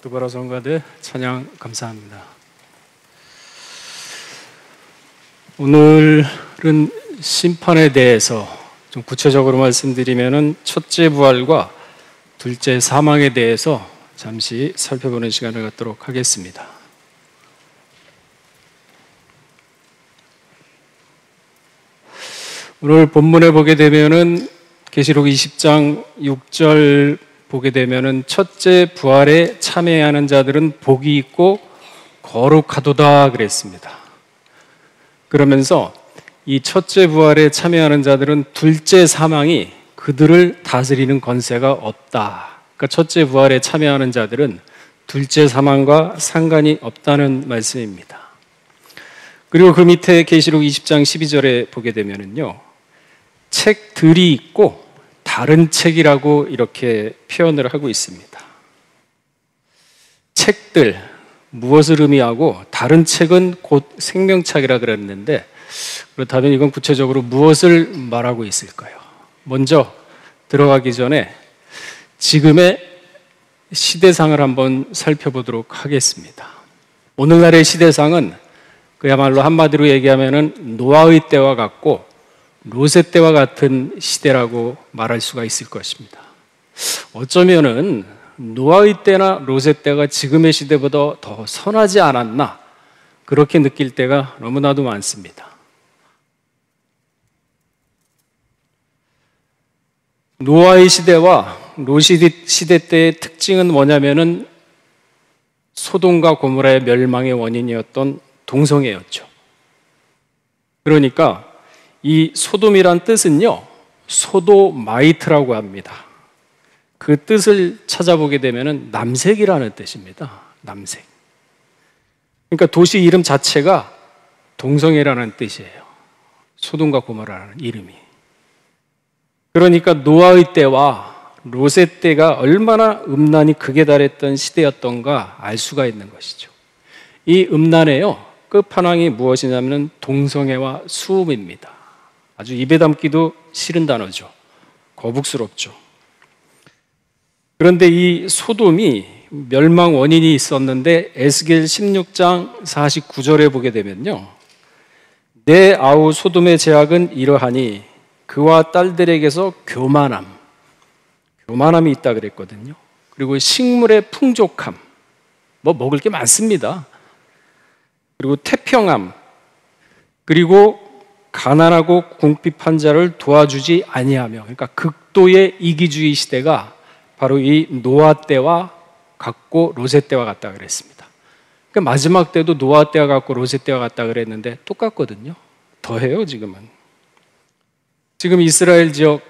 두바라 성가대 찬양 감사합니다. 오늘은 심판에 대해서 좀 구체적으로 말씀드리면은 첫째 부활과 둘째 사망에 대해서 잠시 살펴보는 시간을 갖도록 하겠습니다. 오늘 본문에 보게 되면은 계시록 20장 6절 보게 되면은 첫째 부활에 참여하는 자들은 복이 있고 거룩하도다 그랬습니다. 그러면서 이 첫째 부활에 참여하는 자들은 둘째 사망이 그들을 다스리는 권세가 없다. 그러니까 첫째 부활에 참여하는 자들은 둘째 사망과 상관이 없다는 말씀입니다. 그리고 그 밑에 계시록 20장 12절에 보게 되면은요, 책들이 있고 다른 책이라고 이렇게 표현을 하고 있습니다. 책들, 무엇을 의미하고 다른 책은 곧 생명책이라 그랬는데, 그렇다면 이건 구체적으로 무엇을 말하고 있을까요? 먼저 들어가기 전에 지금의 시대상을 한번 살펴보도록 하겠습니다. 오늘날의 시대상은 그야말로 한마디로 얘기하면은 노아의 때와 같고 롯의 때와 같은 시대라고 말할 수가 있을 것입니다. 어쩌면은 노아의 때나 롯의 때가 지금의 시대보다 더 선하지 않았나, 그렇게 느낄 때가 너무나도 많습니다. 노아의 시대와 롯의 시대 때의 특징은 뭐냐면은 소돔과 고모라의 멸망의 원인이었던 동성애였죠. 그러니까 이 소돔이란 뜻은요, 소도마이트라고 합니다. 그 뜻을 찾아보게 되면은 남색이라는 뜻입니다. 남색. 그러니까 도시 이름 자체가 동성애라는 뜻이에요. 소돔과 고모라라는 이름이. 그러니까 노아의 때와 롯의 때가 얼마나 음란이 극에 달했던 시대였던가 알 수가 있는 것이죠. 이 음란에요, 끝판왕이 무엇이냐면 동성애와 수음입니다. 아주 입에 담기도 싫은 단어죠. 거북스럽죠. 그런데 이 소돔이 멸망 원인이 있었는데 에스겔 16장 49절에 보게 되면요, 내 아우 소돔의 죄악은 이러하니 그와 딸들에게서 교만함이 있다 그랬거든요. 그리고 식물의 풍족함, 뭐 먹을 게 많습니다. 그리고 태평함, 그리고 가난하고 궁핍한 자를 도와주지 아니하며, 그러니까 극도의 이기주의 시대가 바로 이 노아 때와 같고 롯의 때와 같다 그랬습니다. 그러니까 마지막 때도 노아 때와 같고 롯의 때와 같다 그랬는데 똑같거든요. 더해요 지금은. 지금 이스라엘 지역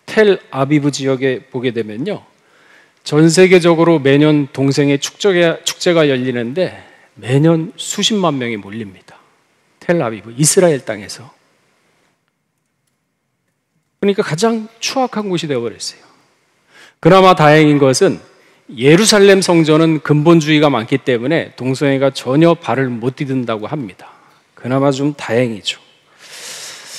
텔 아비브 지역에 보게 되면요, 전 세계적으로 매년 동성애 축제가 열리는데 매년 수십만 명이 몰립니다. 텔 아비브, 이스라엘 땅에서. 그러니까 가장 추악한 곳이 되어버렸어요. 그나마 다행인 것은 예루살렘 성전은 근본주의가 많기 때문에 동성애가 전혀 발을 못 디딘다고 합니다. 그나마 좀 다행이죠.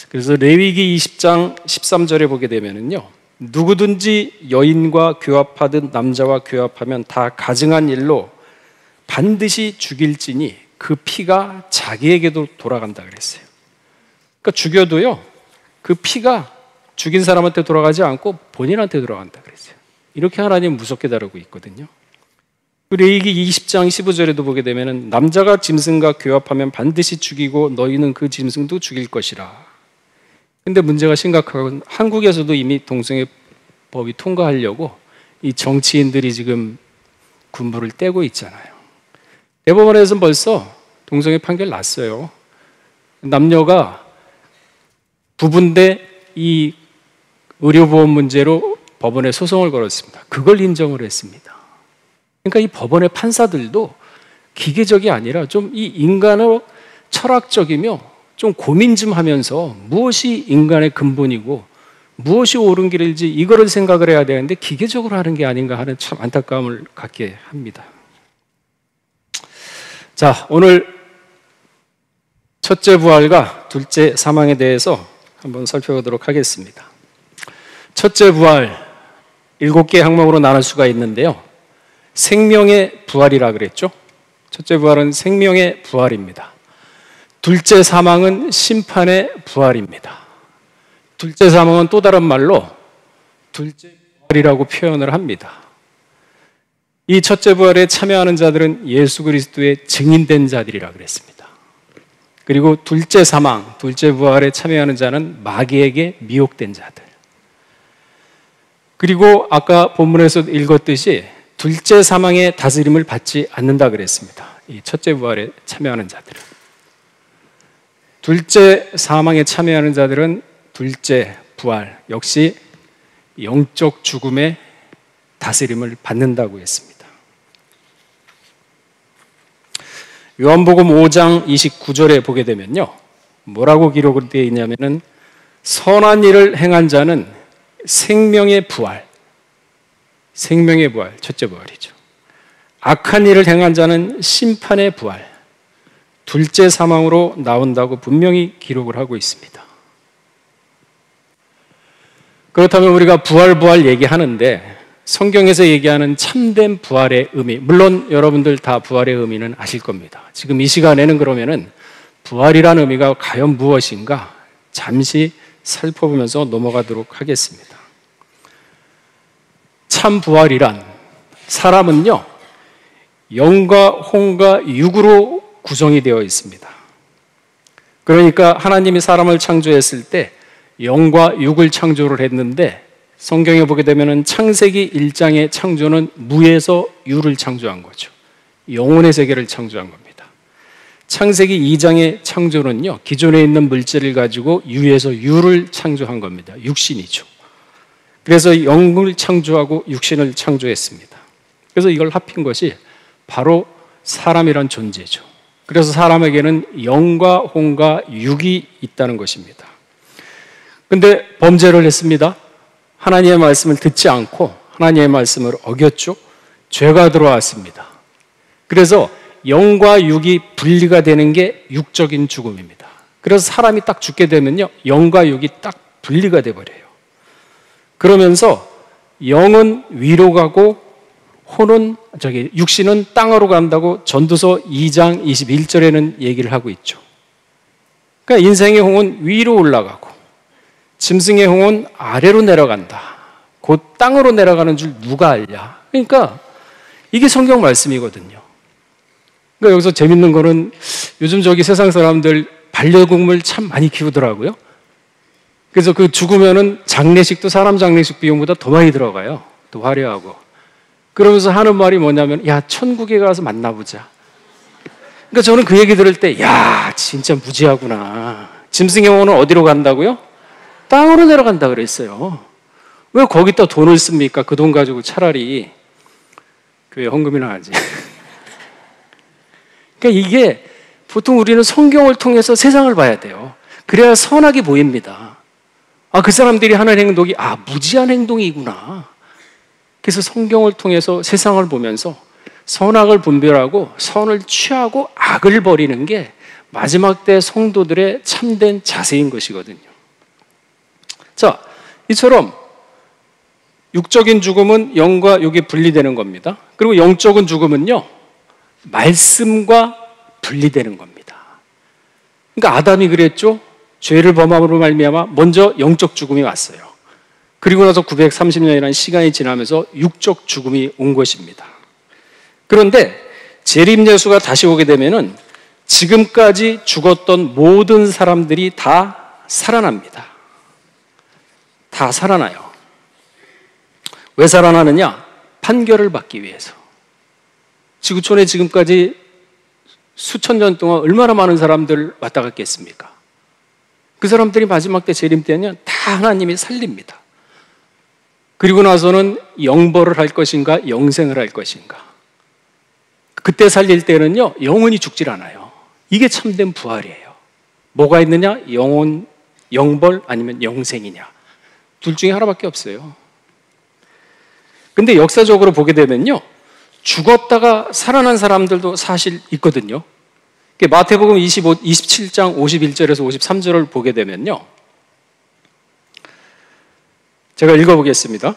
그래서 레위기 20장 13절에 보게 되면은요, 누구든지 여인과 교합하든 남자와 교합하면 다 가증한 일로 반드시 죽일지니 그 피가 자기에게도 돌아간다 그랬어요. 그러니까 죽여도요, 그 피가 죽인 사람한테 돌아가지 않고 본인한테 돌아간다 그랬어요. 이렇게 하나님 무섭게 다루고 있거든요. 레위기 20장 15절에도 보게 되면은 남자가 짐승과 교합하면 반드시 죽이고 너희는 그 짐승도 죽일 것이라. 근데 문제가 심각한 건 한국에서도 이미 동성애 법이 통과하려고 이 정치인들이 지금 군부를 떼고 있잖아요. 대법원에서는 벌써 동성애 판결 났어요. 남녀가 부부인데 이 의료보험 문제로 법원에 소송을 걸었습니다. 그걸 인정을 했습니다. 그러니까 이 법원의 판사들도 기계적이 아니라 좀 이 인간으로 철학적이며 좀 고민 좀 하면서 무엇이 인간의 근본이고 무엇이 옳은 길일지 이거를 생각을 해야 되는데 기계적으로 하는 게 아닌가 하는 참 안타까움을 갖게 합니다. 자, 오늘 첫째 부활과 둘째 사망에 대해서 한번 살펴보도록 하겠습니다. 첫째 부활 7개의 항목으로 나눌 수가 있는데요, 생명의 부활이라 그랬죠. 첫째 부활은 생명의 부활입니다. 둘째 사망은 심판의 부활입니다. 둘째 사망은 또 다른 말로 둘째 부활이라고 표현을 합니다. 이 첫째 부활에 참여하는 자들은 예수 그리스도의 증인된 자들이라 그랬습니다. 그리고 둘째 사망, 둘째 부활에 참여하는 자는 마귀에게 미혹된 자들. 그리고 아까 본문에서 읽었듯이 둘째 사망의 다스림을 받지 않는다 그랬습니다. 이 첫째 부활에 참여하는 자들은. 둘째 사망에 참여하는 자들은 둘째 부활 역시 영적 죽음의 다스림을 받는다고 했습니다. 요한복음 5장 29절에 보게 되면요, 뭐라고 기록을 되어 있냐면은 선한 일을 행한 자는 생명의 부활, 생명의 부활, 첫째 부활이죠. 악한 일을 행한 자는 심판의 부활, 둘째 사망으로 나온다고 분명히 기록을 하고 있습니다. 그렇다면 우리가 부활 얘기하는데 성경에서 얘기하는 참된 부활의 의미, 물론 여러분들 다 부활의 의미는 아실 겁니다. 지금 이 시간에는 그러면은 부활이라는 의미가 과연 무엇인가 잠시 살펴보면서 넘어가도록 하겠습니다. 참 부활이란, 사람은요 영과 혼과 육으로 구성이 되어 있습니다. 그러니까 하나님이 사람을 창조했을 때 영과 육을 창조를 했는데, 성경에 보게 되면 창세기 1장의 창조는 무에서 유를 창조한 거죠. 영혼의 세계를 창조한 겁니다. 창세기 2장의 창조는요, 기존에 있는 물질을 가지고 유에서 유를 창조한 겁니다. 육신이죠. 그래서 영을 창조하고 육신을 창조했습니다. 그래서 이걸 합힌 것이 바로 사람이란 존재죠. 그래서 사람에게는 영과 혼과 육이 있다는 것입니다. 근데 범죄를 했습니다. 하나님의 말씀을 듣지 않고 하나님의 말씀을 어겼죠. 죄가 들어왔습니다. 그래서 영과 육이 분리가 되는 게 육적인 죽음입니다. 그래서 사람이 딱 죽게 되면요, 영과 육이 딱 분리가 돼버려요. 그러면서 영은 위로 가고 육신은 땅으로 간다고 전도서 2장 21절에는 얘기를 하고 있죠. 그러니까 인생의 홍은 위로 올라가고 짐승의 홍은 아래로 내려간다. 곧 땅으로 내려가는 줄 누가 알냐. 그러니까 이게 성경 말씀이거든요. 그러니까 여기서 재밌는 거는 요즘 세상 사람들 반려동물 참 많이 키우더라고요. 그래서 그 죽으면은 장례식도 사람 장례식 비용보다 더 많이 들어가요. 더 화려하고. 그러면서 하는 말이 뭐냐면, 야, 천국에 가서 만나보자. 그러니까 저는 그 얘기 들을 때, 야, 진짜 무지하구나. 짐승의 홍은 어디로 간다고요? 땅으로 내려간다 그랬어요. 왜 거기다 돈을 씁니까? 그 돈 가지고 차라리 교회 헌금이나 하지. 그러니까 이게 보통 우리는 성경을 통해서 세상을 봐야 돼요. 그래야 선하게 보입니다. 아, 그 사람들이 하는 행동이 무지한 행동이구나. 그래서 성경을 통해서 세상을 보면서 선악을 분별하고 선을 취하고 악을 버리는 게 마지막 때 성도들의 참된 자세인 것이거든요. 자, 이처럼 육적인 죽음은 영과 육이 분리되는 겁니다. 그리고 영적인 죽음은요, 말씀과 분리되는 겁니다. 그러니까 아담이 그랬죠. 죄를 범함으로 말미암아 먼저 영적 죽음이 왔어요. 그리고 나서 930년이라는 시간이 지나면서 육적 죽음이 온 것입니다. 그런데 재림 예수가 다시 오게 되면은 지금까지 죽었던 모든 사람들이 다 살아납니다. 다 살아나요. 왜 살아나느냐? 판결을 받기 위해서. 지구촌에 지금까지 수천 년 동안 얼마나 많은 사람들 왔다 갔겠습니까? 그 사람들이 마지막 때 재림 때는 다 하나님이 살립니다. 그리고 나서는 영벌을 할 것인가 영생을 할 것인가. 그때 살릴 때는요, 영원히 죽질 않아요. 이게 참된 부활이에요. 뭐가 있느냐? 영혼, 영벌 아니면 영생이냐. 둘 중에 하나밖에 없어요. 근데 역사적으로 보게 되면요, 죽었다가 살아난 사람들도 사실 있거든요. 마태복음 27장 51절에서 53절을 보게 되면요, 제가 읽어보겠습니다.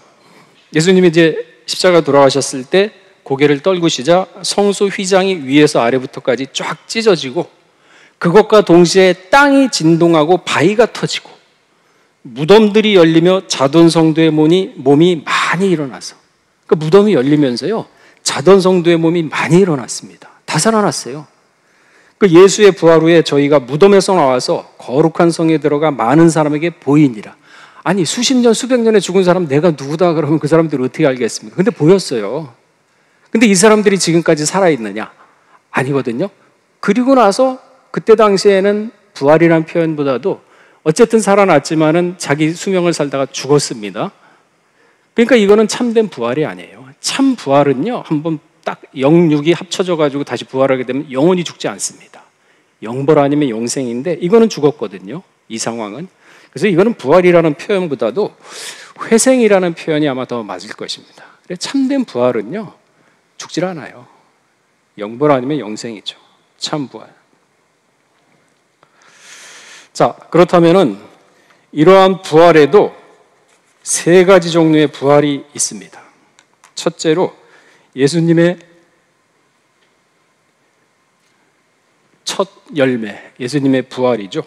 예수님이 이제 십자가 돌아가셨을 때 고개를 떨구시자 성소 휘장이 위에서 아래부터까지 쫙 찢어지고 그것과 동시에 땅이 진동하고 바위가 터지고 무덤들이 열리며 자던 성도의 몸이 많이 일어나서 그 무덤이 열리면서요 자던 성도의 몸이 많이 일어났습니다. 다 살아났어요. 그 예수의 부활 후에 저희가 무덤에서 나와서 거룩한 성에 들어가 많은 사람에게 보이니라. 아니 수십 년 수백 년에 죽은 사람 내가 누구다 그러면 그 사람들이 어떻게 알겠습니까? 근데 보였어요. 근데 이 사람들이 지금까지 살아있느냐? 아니거든요. 그리고 나서 그때 당시에는 부활이라는 표현보다도 어쨌든 살아났지만은 자기 수명을 살다가 죽었습니다. 그러니까 이거는 참된 부활이 아니에요. 참 부활은요, 한번 딱 영육이 합쳐져 가지고 다시 부활하게 되면 영원히 죽지 않습니다. 영벌 아니면 영생인데 이거는 죽었거든요. 이 상황은. 그래서 이거는 부활이라는 표현보다도 회생이라는 표현이 아마 더 맞을 것입니다. 참된 부활은요, 죽질 않아요. 영벌 아니면 영생이죠. 참 부활. 자, 그렇다면은 이러한 부활에도 세 가지 종류의 부활이 있습니다. 첫째로 예수님의 첫 열매, 예수님의 부활이죠.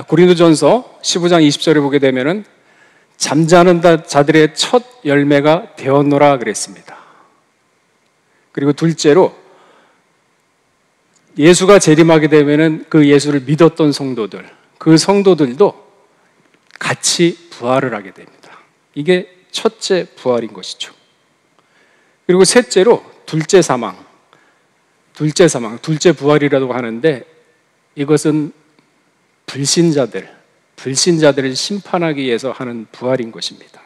고린도전서 15장 20절에 보게 되면은 잠자는 자들의 첫 열매가 되었노라 그랬습니다. 그리고 둘째로 예수가 재림하게 되면은 그 예수를 믿었던 성도들, 그 성도들도 같이 부활을 하게 됩니다. 이게 첫째 부활인 것이죠. 그리고 셋째로 둘째 사망, 둘째 부활이라고 하는데 이것은 불신자들을 심판하기 위해서 하는 부활인 것입니다.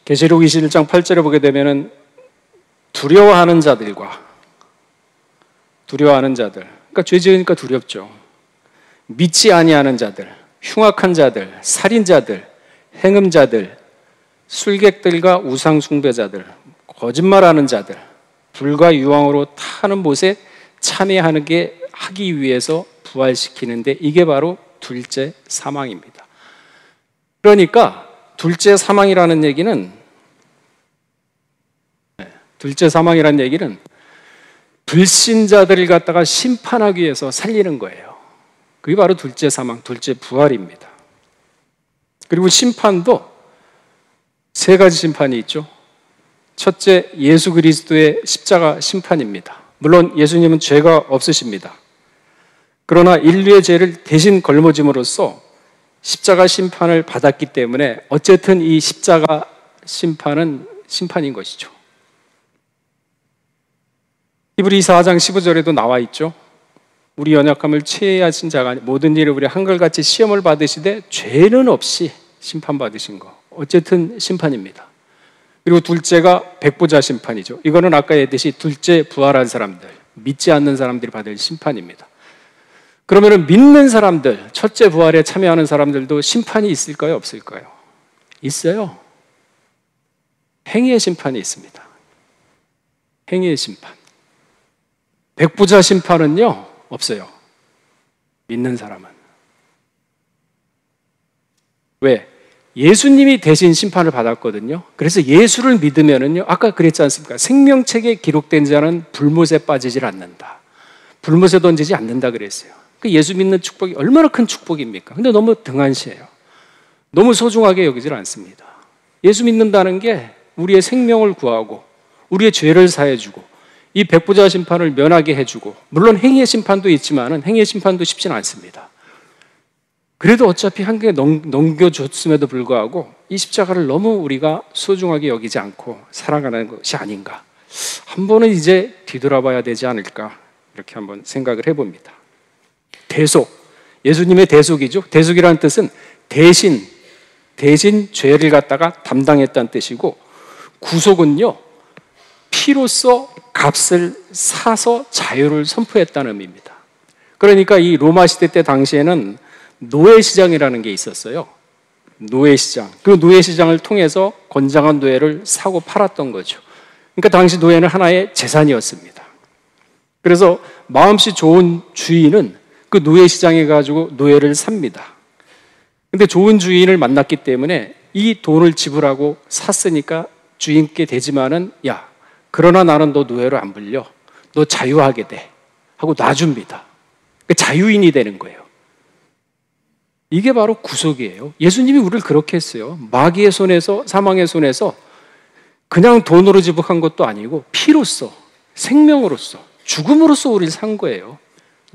계시록 21장 8절에 보게 되면은 두려워하는 자들, 그러니까 죄 지으니까 두렵죠. 믿지 아니하는 자들, 흉악한 자들, 살인자들, 행음자들, 술객들과 우상 숭배자들, 거짓말하는 자들, 불과 유황으로 타는 못에 하기 위해서 부활시키는데 이게 바로 둘째 사망입니다. 그러니까 둘째 사망이라는 얘기는 불신자들을 갖다가 심판하기 위해서 살리는 거예요. 그게 바로 둘째 사망, 둘째 부활입니다. 그리고 심판도 세 가지 심판이 있죠. 첫째, 예수 그리스도의 십자가 심판입니다. 물론 예수님은 죄가 없으십니다. 그러나 인류의 죄를 대신 걸머짐으로써 십자가 심판을 받았기 때문에 어쨌든 이 십자가 심판은 심판인 것이죠. 히브리서 4장 15절에도 나와 있죠. 우리 연약함을 체하신 자가 모든 일을 우리 한결같이 시험을 받으시되 죄는 없이 심판받으신 거. 어쨌든 심판입니다. 그리고 둘째가 백보자 심판이죠. 이거는 아까 얘기했듯이 둘째 부활한 사람들, 믿지 않는 사람들이 받을 심판입니다. 그러면 믿는 사람들, 첫째 부활에 참여하는 사람들도 심판이 있을까요? 없을까요? 있어요. 행위의 심판이 있습니다. 행위의 심판. 백보자 심판은요, 없어요. 믿는 사람은. 왜? 예수님이 대신 심판을 받았거든요. 그래서 예수를 믿으면은요, 아까 그랬지 않습니까? 생명책에 기록된 자는 불못에 빠지질 않는다. 불못에 던지지 않는다 그랬어요. 그 예수 믿는 축복이 얼마나 큰 축복입니까? 근데 너무 등한시해요. 너무 소중하게 여기질 않습니다. 예수 믿는다는 게 우리의 생명을 구하고 우리의 죄를 사해주고 이 백보자 심판을 면하게 해주고, 물론 행위의 심판도 있지만 행위의 심판도 쉽지는 않습니다. 그래도 어차피 한 개 넘겨줬음에도 불구하고 이 십자가를 너무 우리가 소중하게 여기지 않고 살아가는 것이 아닌가. 한 번은 이제 뒤돌아봐야 되지 않을까, 이렇게 한번 생각을 해봅니다. 대속, 예수님의 대속이죠. 대속이라는 뜻은 대신 죄를 갖다가 담당했다는 뜻이고, 구속은요, 피로써 값을 사서 자유를 선포했다는 의미입니다. 그러니까 이 로마 시대 때 당시에는 노예시장이라는 게 있었어요. 노예시장. 그 노예시장을 통해서 건장한 노예를 사고 팔았던 거죠. 그러니까 당시 노예는 하나의 재산이었습니다. 그래서 마음씨 좋은 주인은 그 노예시장에 가지고 노예를 삽니다. 근데 좋은 주인을 만났기 때문에 이 돈을 지불하고 샀으니까 주인께 되지만은, 야, 그러나 나는 너 노예로 안 불려. 너 자유하게 돼. 하고 놔줍니다. 그러니까 자유인이 되는 거예요. 이게 바로 구속이에요. 예수님이 우리를 그렇게 했어요. 마귀의 손에서, 사망의 손에서 그냥 돈으로 지불한 것도 아니고 피로써, 생명으로써, 죽음으로써 우리를 산 거예요.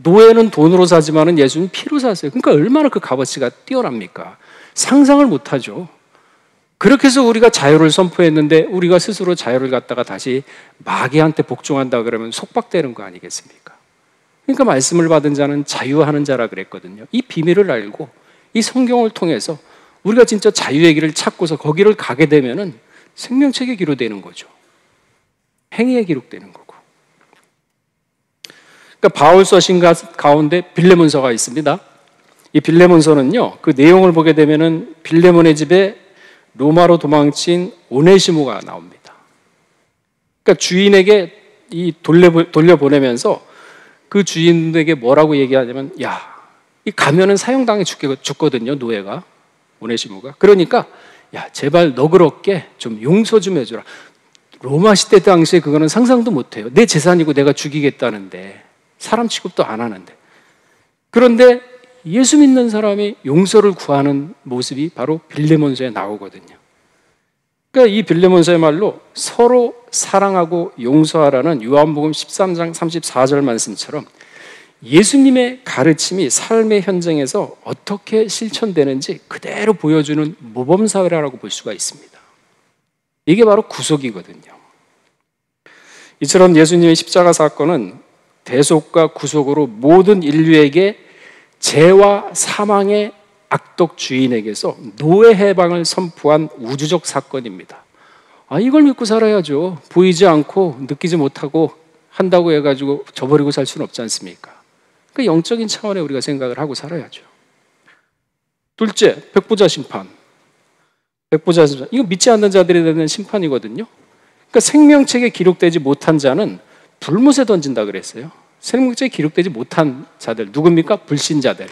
노예는 돈으로 사지만은 예수님은 피로 샀어요. 그러니까 얼마나 그 값어치가 뛰어납니까? 상상을 못하죠. 그렇게 해서 우리가 자유를 선포했는데 우리가 스스로 자유를 갖다가 다시 마귀한테 복종한다 그러면 속박되는 거 아니겠습니까? 그러니까 말씀을 받은 자는 자유하는 자라 그랬거든요. 이 비밀을 알고 이 성경을 통해서 우리가 진짜 자유의 길을 찾고서 거기를 가게 되면은 생명책에 기록되는 거죠. 행위에 기록되는 거고. 그러니까 바울서 신 가운데 빌레몬서가 있습니다. 이 빌레몬서는요, 그 내용을 보게 되면은 빌레몬의 집에 로마로 도망친 오네시모가 나옵니다. 그러니까 주인에게 이 돌려보내면서 그 주인에게 뭐라고 얘기하냐면, 야, 이 가면은 사형당해 죽거든요, 노예가, 오네시모가. 그러니까, 야, 제발 너그럽게 좀 용서 좀 해줘라. 로마 시대 당시에 그거는 상상도 못해요. 내 재산이고 내가 죽이겠다는데, 사람 취급도 안 하는데. 그런데 예수 믿는 사람이 용서를 구하는 모습이 바로 빌레몬서에 나오거든요. 그러니까 이 빌레몬서의 말로 서로 사랑하고 용서하라는 요한복음 13장 34절 말씀처럼 예수님의 가르침이 삶의 현장에서 어떻게 실천되는지 그대로 보여주는 모범사회라고 볼 수가 있습니다. 이게 바로 구속이거든요. 이처럼 예수님의 십자가 사건은 대속과 구속으로 모든 인류에게 죄와 사망의 악독 주인에게서 노예 해방을 선포한 우주적 사건입니다. 이걸 믿고 살아야죠. 보이지 않고 느끼지 못하고 한다고 해가지고 저버리고 살 수는 없지 않습니까? 그 영적인 차원에 우리가 생각을 하고 살아야죠. 둘째, 백보자 심판. 백보자 심판. 이거 믿지 않는 자들에 대한 심판이거든요. 그러니까 생명책에 기록되지 못한 자는 불못에 던진다 그랬어요. 생명책에 기록되지 못한 자들 누굽니까? 불신자들,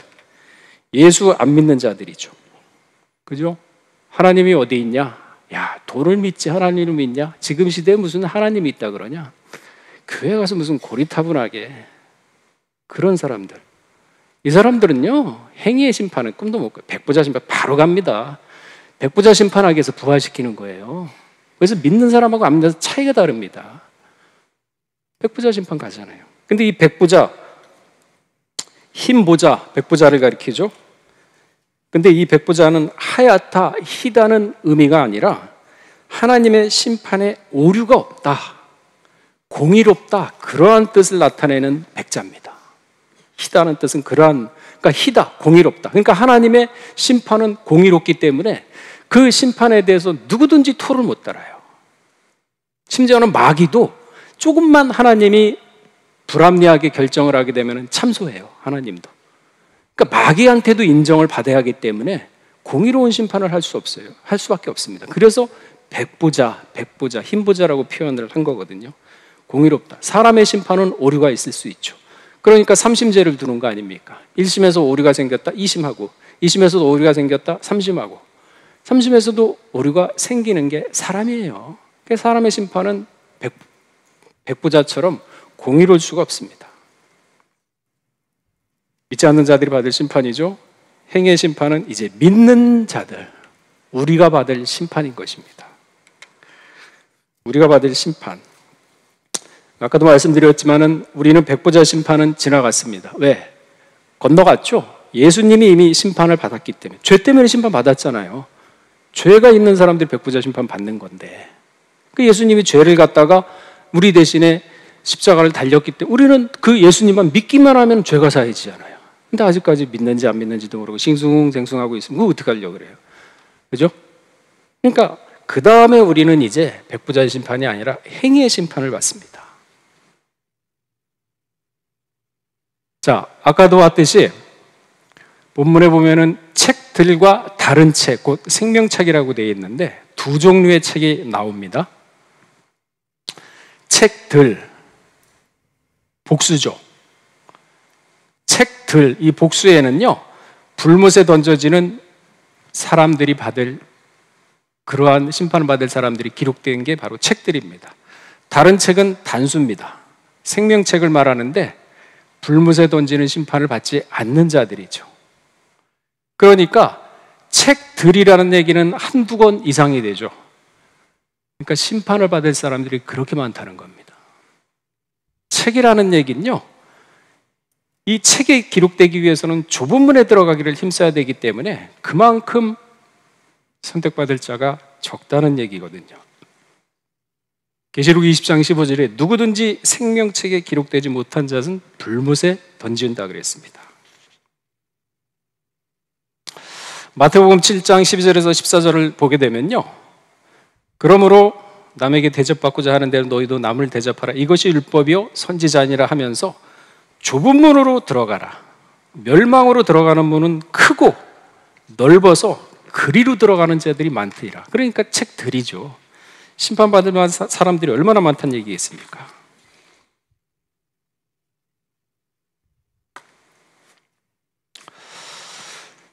예수 안 믿는 자들이죠. 그죠? 하나님이 어디 있냐? 야, 돈을 믿지 하나님을 믿냐? 지금 시대에 무슨 하나님이 있다 그러냐? 교회 가서 무슨 고리타분하게. 그런 사람들, 이 사람들은요 행위의 심판은 꿈도 못 꿔요. 백보자 심판 바로 갑니다. 백보자 심판하기 위해서 부활시키는 거예요. 그래서 믿는 사람하고 안 믿는 사람 차이가 다릅니다. 백보자 심판 가잖아요. 근데 이 백보자, 흰 보자, 백보자를 가리키죠. 근데 이 백보자는 하얗다, 희다는 의미가 아니라 하나님의 심판에 오류가 없다, 공의롭다, 그러한 뜻을 나타내는 백자입니다. 희다는 뜻은 그러니까 희다, 공의롭다. 그러니까 하나님의 심판은 공의롭기 때문에 그 심판에 대해서 누구든지 토를 못 달아요. 심지어는 마귀도 조금만 하나님이 불합리하게 결정을 하게 되면 참소해요. 하나님도. 그러니까 마귀한테도 인정을 받아야 하기 때문에 공의로운 심판을 할 수 없어요. 할 수밖에 없습니다. 그래서 백보자, 흰보자라고 표현을 한 거거든요. 공의롭다. 사람의 심판은 오류가 있을 수 있죠. 그러니까 3심제를 두는 거 아닙니까? 1심에서 오류가 생겼다, 2심하고, 2심에서도 오류가 생겼다, 3심하고. 3심에서도 오류가 생기는 게 사람이에요. 그러니까 사람의 심판은 백보자처럼 공의로울 수가 없습니다. 믿지 않는 자들이 받을 심판이죠. 행위의 심판은 이제 믿는 자들, 우리가 받을 심판인 것입니다. 우리가 받을 심판. 아까도 말씀드렸지만은 우리는 백보자 심판은 지나갔습니다. 왜? 건너갔죠. 예수님이 이미 심판을 받았기 때문에. 죄 때문에 심판 받았잖아요. 죄가 있는 사람들이 백보자 심판 받는 건데, 그 예수님이 죄를 갖다가 우리 대신에 십자가를 달렸기 때문에 우리는 그 예수님만 믿기만 하면 죄가 사해지잖아요. 근데 아직까지 믿는지 안 믿는지도 모르고 싱숭생숭하고 있으면 그거 어떻게 하려고 그래요? 그죠? 그러니까 그 다음에 우리는 이제 백보자의 심판이 아니라 행위의 심판을 받습니다. 자, 아까도 봤듯이 본문에 보면은 책들과 다른 책, 곧 생명책이라고 되어 있는데 두 종류의 책이 나옵니다. 책들, 복수죠. 책들, 이 복수에는요, 불못에 던져지는 사람들이 받을, 그러한 심판을 받을 사람들이 기록된 게 바로 책들입니다. 다른 책은 단수입니다. 생명책을 말하는데 불못에 던지는 심판을 받지 않는 자들이죠. 그러니까 책들이라는 얘기는 한두 권 이상이 되죠. 그러니까 심판을 받을 사람들이 그렇게 많다는 겁니다. 책이라는 얘기는요, 이 책에 기록되기 위해서는 좁은 문에 들어가기를 힘써야 되기 때문에 그만큼 선택받을 자가 적다는 얘기거든요. 계시록 20장 15절에 누구든지 생명책에 기록되지 못한 자는 불못에 던진다 그랬습니다. 마태복음 7장 12절에서 14절을 보게 되면요, 그러므로 남에게 대접받고자 하는 대로 너희도 남을 대접하라. 이것이 율법이요 선지자니라 하면서 좁은 문으로 들어가라. 멸망으로 들어가는 문은 크고 넓어서 그리로 들어가는 자들이 많더라. 그러니까 책들이죠. 심판받을 만한 사람들이 얼마나 많다는 얘기겠습니까?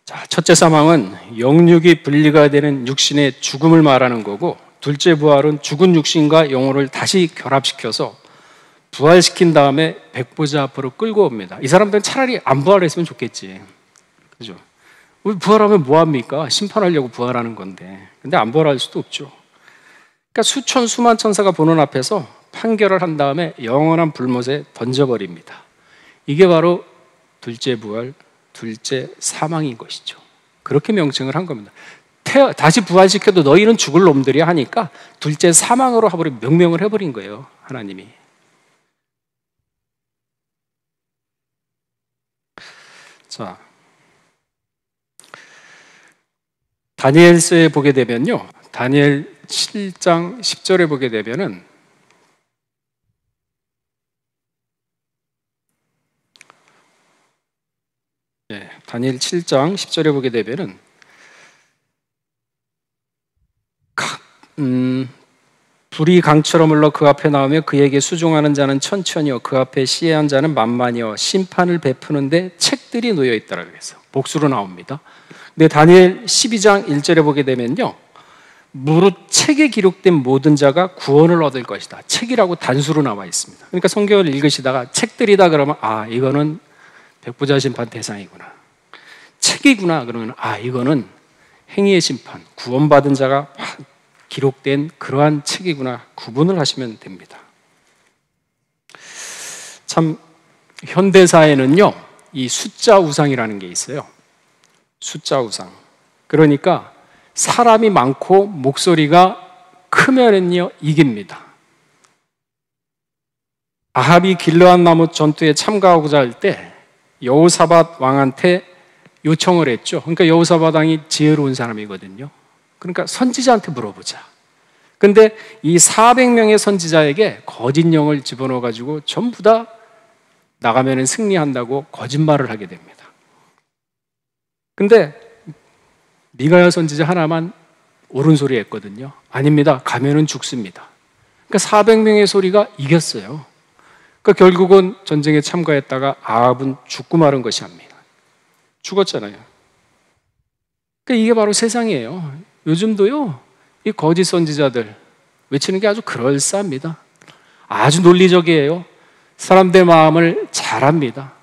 자, 첫째 사망은 영육이 분리가 되는 육신의 죽음을 말하는 거고, 둘째 부활은 죽은 육신과 영혼을 다시 결합시켜서 부활시킨 다음에 백보자 앞으로 끌고 옵니다. 이 사람들은 차라리 안 부활했으면 좋겠지. 그죠? 부활하면 뭐합니까? 심판하려고 부활하는 건데. 근데 안 부활할 수도 없죠. 그러니까 수천 수만 천사가 보는 앞에서 판결을 한 다음에 영원한 불못에 던져버립니다. 이게 바로 둘째 부활, 둘째 사망인 것이죠. 그렇게 명칭을 한 겁니다. 다시 부활시켜도 너희는 죽을 놈들이야 하니까 둘째 사망으로 명명을 해버린 거예요, 하나님이. 자, 다니엘서에 보게 되면요, 다니엘 7장 10절에 보게 되면은 다니엘 7장 10절에 보게 되면은 불이 강처럼 흘러 그 앞에 나오며 그에게 수종하는 자는 천천히요 그 앞에 시해한 자는 만만이요 심판을 베푸는데 책들이 놓여 있다라고 해서 복수로 나옵니다. 근데 다니엘 12장 1절에 보게 되면요, 무릇 책에 기록된 모든 자가 구원을 얻을 것이다. 책이라고 단수로 나와 있습니다. 그러니까 성경을 읽으시다가 책들이다 그러면 이거는 백부자 심판 대상이구나, 책이구나 그러면 이거는 행위의 심판, 구원받은 자가 기록된 그러한 책이구나 구분을 하시면 됩니다. 참 현대사에는요, 이 숫자 우상이라는 게 있어요. 숫자 우상. 그러니까 사람이 많고 목소리가 크면은요 이깁니다. 아합이 길르앗 나무 전투에 참가하고자 할 때 여호사밧 왕한테 요청을 했죠. 그러니까 여호사밧 왕이 지혜로운 사람이거든요. 그러니까 선지자한테 물어보자. 근데 이 400명의 선지자에게 거짓 영을 집어넣어 가지고 전부 다 나가면은 승리한다고 거짓말을 하게 됩니다. 근데 미가야 선지자 하나만 옳은 소리 했거든요. 아닙니다. 가면은 죽습니다. 그러니까 400명의 소리가 이겼어요. 그러니까 결국은 전쟁에 참가했다가 아합은 죽고 마른 것이 합니다. 죽었잖아요. 그러니까 이게 바로 세상이에요. 요즘도요, 이 거짓 선지자들 외치는 게 아주 그럴싸합니다. 아주 논리적이에요. 사람들 마음을 잘 압니다.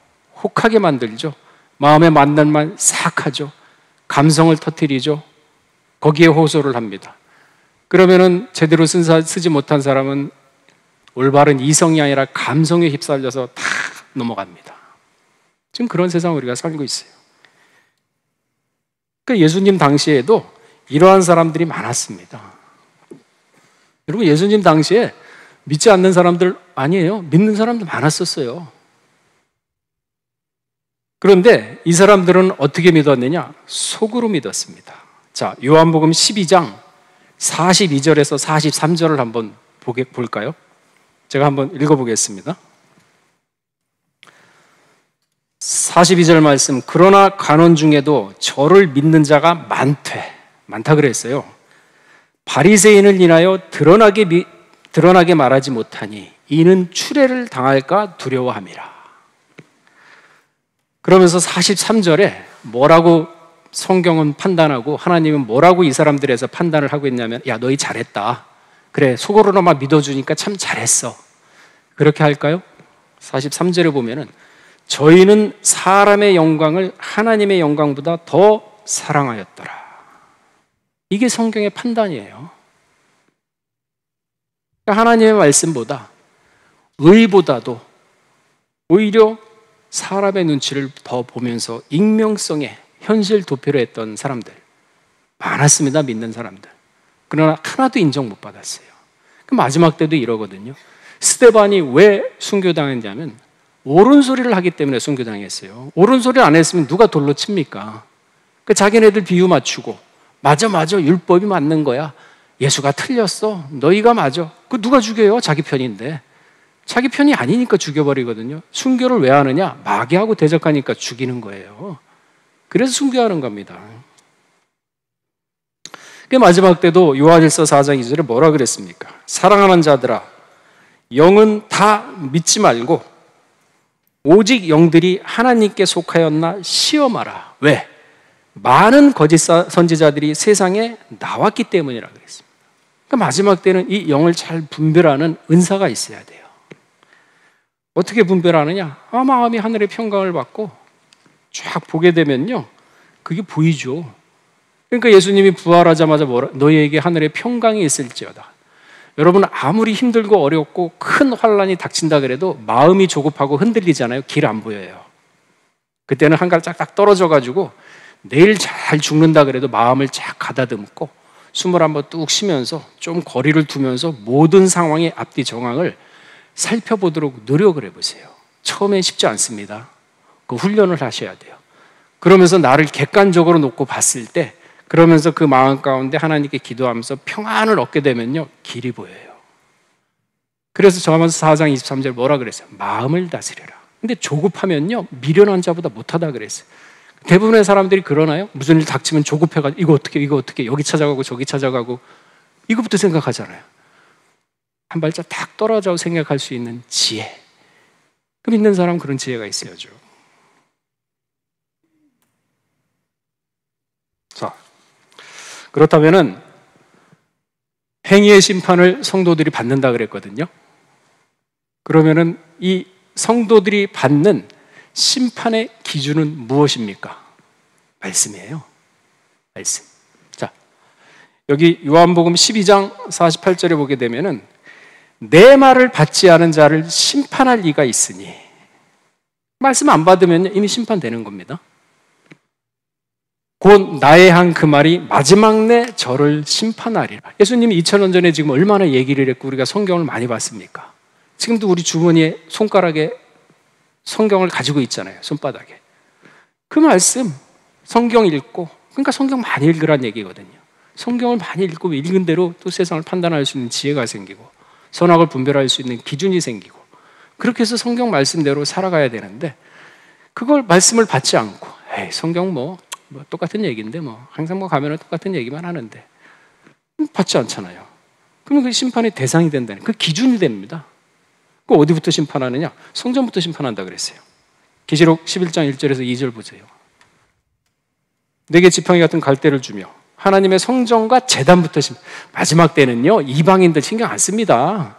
혹하게 만들죠. 마음에 맞는 말 싹 하죠. 감성을 터뜨리죠. 거기에 호소를 합니다. 그러면은 제대로 쓰지 못한 사람은 올바른 이성이 아니라 감성에 휩쓸려서 다 넘어갑니다. 지금 그런 세상 우리가 살고 있어요. 그러니까 예수님 당시에도 이러한 사람들이 많았습니다. 여러분, 예수님 당시에 믿지 않는 사람들 아니에요. 믿는 사람도 많았었어요. 그런데 이 사람들은 어떻게 믿었느냐? 속으로 믿었습니다. 자, 요한복음 12장 42절에서 43절을 한번 볼까요? 제가 한번 읽어보겠습니다. 42절 말씀, 그러나 간원 중에도 저를 믿는 자가 많다 그랬어요. 바리새인을 인하여 드러나게 말하지 못하니 이는 추례를 당할까 두려워함이라. 그러면서 43절에 뭐라고 성경은 판단하고 하나님은 뭐라고 이 사람들에서 판단을 하고 있냐면, 야, 너희 잘했다. 그래, 속으로나마 믿어주니까 참 잘했어. 그렇게 할까요? 43절에 보면은 저희는 사람의 영광을 하나님의 영광보다 더 사랑하였더라. 이게 성경의 판단이에요. 하나님의 말씀보다, 의보다도 오히려 사람의 눈치를 더 보면서 익명성에 현실 도피를 했던 사람들 많았습니다. 믿는 사람들. 그러나 하나도 인정 못 받았어요. 그 마지막 때도 이러거든요. 스데반이 왜 순교당했냐면 옳은 소리를 하기 때문에 순교당했어요. 옳은 소리를 안 했으면 누가 돌로 칩니까? 그 자기네들 비유 맞추고, 맞아 율법이 맞는 거야, 예수가 틀렸어, 너희가 맞아. 그 누가 죽여요? 자기 편인데. 자기 편이 아니니까 죽여버리거든요. 순교를 왜 하느냐? 마귀하고 대적하니까 죽이는 거예요. 그래서 순교하는 겁니다. 그 마지막 때도 요한일서 4장 2절에 뭐라 그랬습니까? 사랑하는 자들아, 영은 다 믿지 말고 오직 영들이 하나님께 속하였나 시험하라. 왜? 많은 거짓 선지자들이 세상에 나왔기 때문이라 그랬습니다. 그러니까 마지막 때는 이 영을 잘 분별하는 은사가 있어야 돼요. 어떻게 분별하느냐? 마음이 하늘의 평강을 받고 쫙 보게 되면요, 그게 보이죠. 그러니까 예수님이 부활하자마자 너희에게 하늘의 평강이 있을지어다. 여러분, 아무리 힘들고 어렵고 큰 환란이 닥친다 그래도 마음이 조급하고 흔들리잖아요. 길 안 보여요. 그때는 한가닥 쫙딱 떨어져가지고 내일 잘 죽는다 그래도 마음을 쫙 가다듬고 숨을 한번 뚝 쉬면서 좀 거리를 두면서 모든 상황의 앞뒤 정황을 살펴보도록 노력을 해보세요. 처음엔 쉽지 않습니다. 그 훈련을 하셔야 돼요. 그러면서 나를 객관적으로 놓고 봤을 때, 그러면서 그 마음 가운데 하나님께 기도하면서 평안을 얻게 되면요, 길이 보여요. 그래서 저하면서 4장 23절 뭐라 그랬어요? 마음을 다스려라. 근데 조급하면요, 미련한 자보다 못하다 그랬어요. 대부분의 사람들이 그러나요? 무슨 일 닥치면 조급해가지고 이거 어떻게 여기 찾아가고 저기 찾아가고 이것부터 생각하잖아요. 한 발짝 딱 떨어져 생각할 수 있는 지혜. 그 믿는 사람은 그런 지혜가 있어야죠. 자, 그렇다면은 행위의 심판을 성도들이 받는다 그랬거든요. 그러면은 이 성도들이 받는 심판의 기준은 무엇입니까? 말씀이에요. 말씀. 자, 여기 요한복음 12장 48절에 보게 되면은 내 말을 받지 않은 자를 심판할 이가 있으니, 말씀 안 받으면 이미 심판되는 겁니다. 곧 나의 한 그 말이 마지막 내 저를 심판하리라. 예수님이 2000년 전에 지금 얼마나 얘기를 했고 우리가 성경을 많이 봤습니까? 지금도 우리 주머니에 손가락에 성경을 가지고 있잖아요. 손바닥에. 그 말씀 성경 읽고, 그러니까 성경 많이 읽으란 얘기거든요. 성경을 많이 읽고 읽은 대로 또 세상을 판단할 수 있는 지혜가 생기고 선악을 분별할 수 있는 기준이 생기고, 그렇게 해서 성경 말씀대로 살아가야 되는데, 그걸 말씀을 받지 않고 에이, 성경 뭐 똑같은 얘기인데 항상 가면은 똑같은 얘기만 하는데 받지 않잖아요. 그러면 그 심판의 대상이 된다는, 그 기준이 됩니다. 그 어디부터 심판하느냐? 성전부터 심판한다 그랬어요. 계시록 11장 1절에서 2절 보세요. 내게 지팡이 같은 갈대를 주며 하나님의 성전과 제단부터 마지막 때는요, 이방인들 신경 안 씁니다.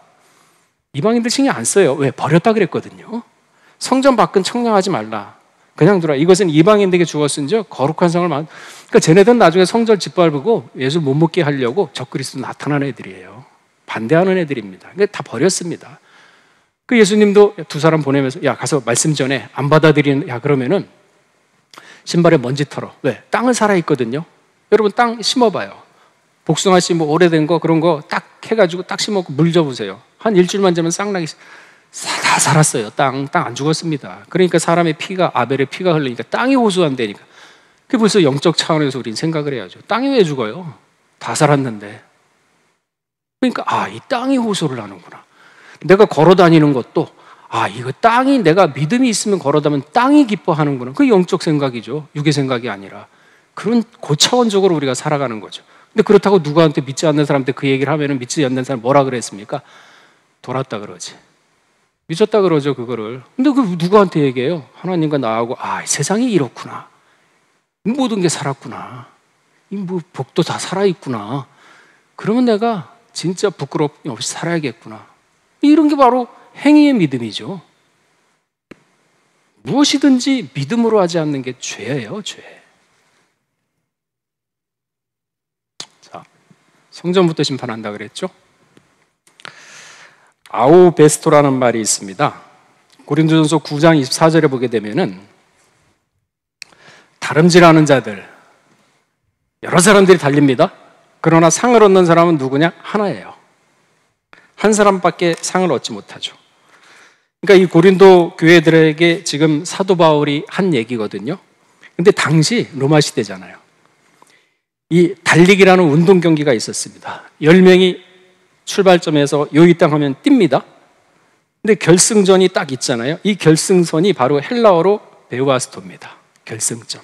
이방인들 신경 안 써요. 왜? 버렸다 그랬거든요. 성전 밖은 청량하지 말라. 그냥 두라. 이것은 이방인들에게 주었은즉 거룩한 성을 그러니까 쟤네들은 나중에 성전 짓밟고 예수 못 먹게 하려고 적그리스도 나타나는 애들이에요. 반대하는 애들입니다. 그러니까 다 버렸습니다. 그 예수님도 두 사람 보내면서 야, 가서 말씀 전에 안 받아들이는, 야, 그러면은 신발에 먼지 털어. 왜? 땅은 살아있거든요. 여러분 땅 심어봐요. 복숭아 씨 오래된 거 그런 거 딱 해가지고 딱 심어놓고 물 줘보세요. 한 일주일만 지면 쌍락이 다 살았어요. 땅 안 죽었습니다. 그러니까 사람의 피가, 아벨의 피가 흘리니까 땅이 호수한다니까. 그게 벌써 영적 차원에서 우린 생각을 해야죠. 땅이 왜 죽어요? 다 살았는데. 그러니까 이 땅이 호소를 하는구나. 내가 걸어 다니는 것도 이거 땅이, 내가 믿음이 있으면 걸어 다니면 땅이 기뻐하는구나. 그게 영적 생각이죠. 육의 생각이 아니라. 그런 고차원적으로 우리가 살아가는 거죠. 근데 그렇다고 누구한테 믿지 않는 사람한테 그 얘기를 하면 믿지 않는 사람 뭐라 그랬습니까? 돌았다 그러지. 미쳤다 그러죠, 그거를. 근데 그 누구한테 얘기해요? 하나님과 나하고 세상이 이렇구나. 모든 게 살았구나. 뭐 복도 다 살아있구나. 그러면 내가 진짜 부끄럽기 없이 살아야겠구나. 이런 게 바로 행위의 믿음이죠. 무엇이든지 믿음으로 하지 않는 게 죄예요, 죄. 자, 성전부터 심판한다 그랬죠? 아우베스토라는 말이 있습니다. 고린도전서 9장 24절에 보게 되면은 다름질하는 자들, 여러 사람들이 달립니다. 그러나 상을 얻는 사람은 누구냐? 하나예요. 한 사람밖에 상을 얻지 못하죠. 그러니까 이 고린도 교회들에게 지금 사도 바울이 한 얘기거든요. 근데 당시 로마 시대잖아요. 이 달리기라는 운동 경기가 있었습니다. 10명이 출발점에서 여기 땅 하면 뜁니다. 근데 결승전이 딱 있잖아요. 이 결승선이 바로 헬라어로 베우아스토입니다. 결승점.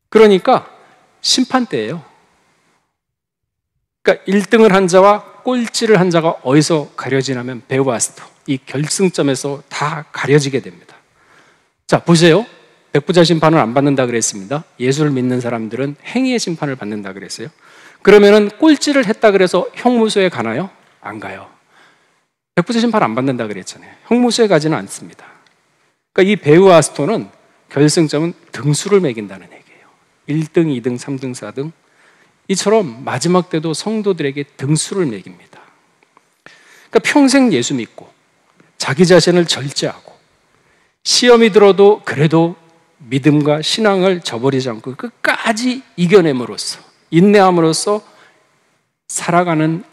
그러니까 심판대예요. 그러니까 1등을 한 자와 꼴찌를 한 자가 어디서 가려지냐면 베우아스토. 이 결승점에서 다 가려지게 됩니다. 자, 보세요. 백부자 심판을 안 받는다 그랬습니다. 예수를 믿는 사람들은 행위의 심판을 받는다 그랬어요. 그러면은 꼴찌를 했다 그래서 형무소에 가나요? 안 가요. 백부자 심판 안 받는다 그랬잖아요. 형무소에 가지는 않습니다. 그러니까 이 베우아스토는 결승점은 등수를 매긴다는 얘기예요. 1등, 2등, 3등, 4등. 이처럼 마지막 때도 성도들에게 등수를 매깁니다. 그러니까 평생 예수 믿고 자기 자신을 절제하고 시험이 들어도 그래도 믿음과 신앙을 저버리지 않고 끝까지 이겨냄으로써 인내함으로써 살아가는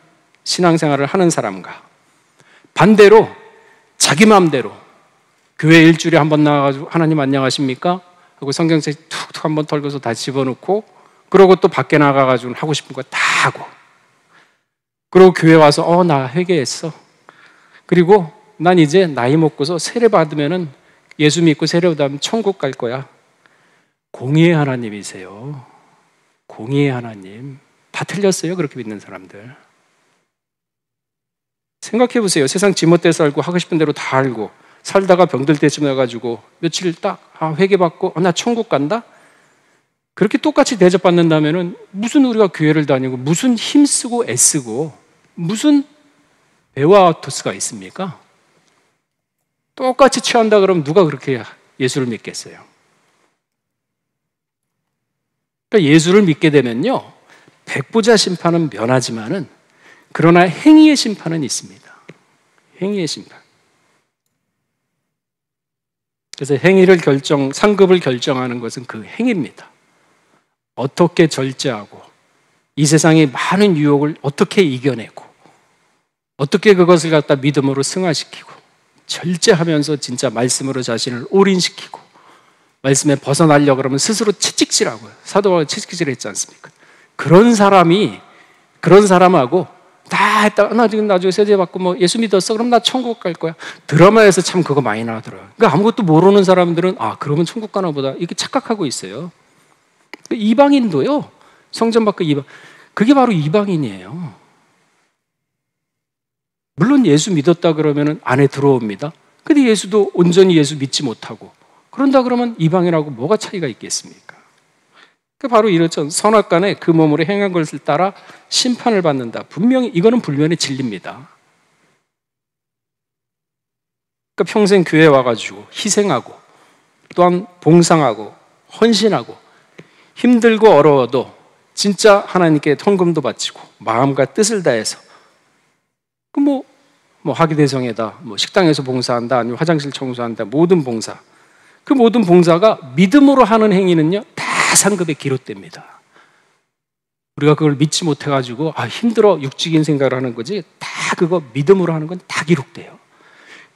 신앙생활을 하는 사람과 반대로 자기 마음대로 교회 일주일에 한 번 나와가지고 하나님 안녕하십니까? 하고 성경책 툭툭 한 번 털고서 다시 집어넣고 그러고 또 밖에 나가가지고 하고 싶은 거 다 하고 그리고 교회 와서 나 회개했어. 그리고 난 이제 나이 먹고서 세례 받으면은 예수 믿고 세례 받으면 천국 갈 거야. 공의의 하나님이세요. 공의의 하나님. 다 틀렸어요. 그렇게 믿는 사람들. 생각해 보세요. 세상 지멋대로 살고 하고 싶은 대로 다 알고 살다가 병들 때쯤 해가지고 며칠 딱 회개받고 나 천국 간다? 그렇게 똑같이 대접받는다면은 무슨 우리가 교회를 다니고 무슨 힘쓰고 애쓰고 무슨 베우아토스가 있습니까? 똑같이 취한다 그러면 누가 그렇게 예수를 믿겠어요? 그러니까 예수를 믿게 되면요, 백부자 심판은 면하지만은 그러나 행위의 심판은 있습니다. 행위의 심판. 그래서 행위를 상급을 결정하는 것은 그 행위입니다. 어떻게 절제하고 이 세상의 많은 유혹을 어떻게 이겨내고 어떻게 그것을 갖다 믿음으로 승화시키고 절제하면서 진짜 말씀으로 자신을 올인시키고 말씀에 벗어나려고 그러면 스스로 채찍질하고요. 사도 바울이 채찍질 했지 않습니까? 그런 사람하고 다 했다. 나중에 세례받고 뭐 예수 믿었어? 그럼 나 천국 갈 거야. 드라마에서 참 그거 많이 나오더라고요. 그러니까 아무것도 모르는 사람들은 그러면 천국 가나 보다 이렇게 착각하고 있어요. 이방인도요. 성전 밖에 그게 바로 이방인이에요. 물론 예수 믿었다 그러면 안에 들어옵니다. 근데 예수도 온전히 예수 믿지 못하고 그런다 그러면 이방인하고 뭐가 차이가 있겠습니까? 바로 이렇죠. 선악간에 그 몸으로 행한 것을 따라 심판을 받는다. 분명히 이거는 불면의 진리입니다. 그러니까 평생 교회에 와가지고 희생하고 또한 봉상하고 헌신하고 힘들고 어려워도 진짜 하나님께 헌금도 바치고 마음과 뜻을 다해서 뭐 학위대성에다 식당에서 봉사한다 아니면 화장실 청소한다 모든 봉사 그 모든 봉사가 믿음으로 하는 행위는요 다 상급에 기록됩니다. 우리가 그걸 믿지 못해가지고 힘들어 육직인 생각을 하는 거지 다 그거 믿음으로 하는 건 다 기록돼요.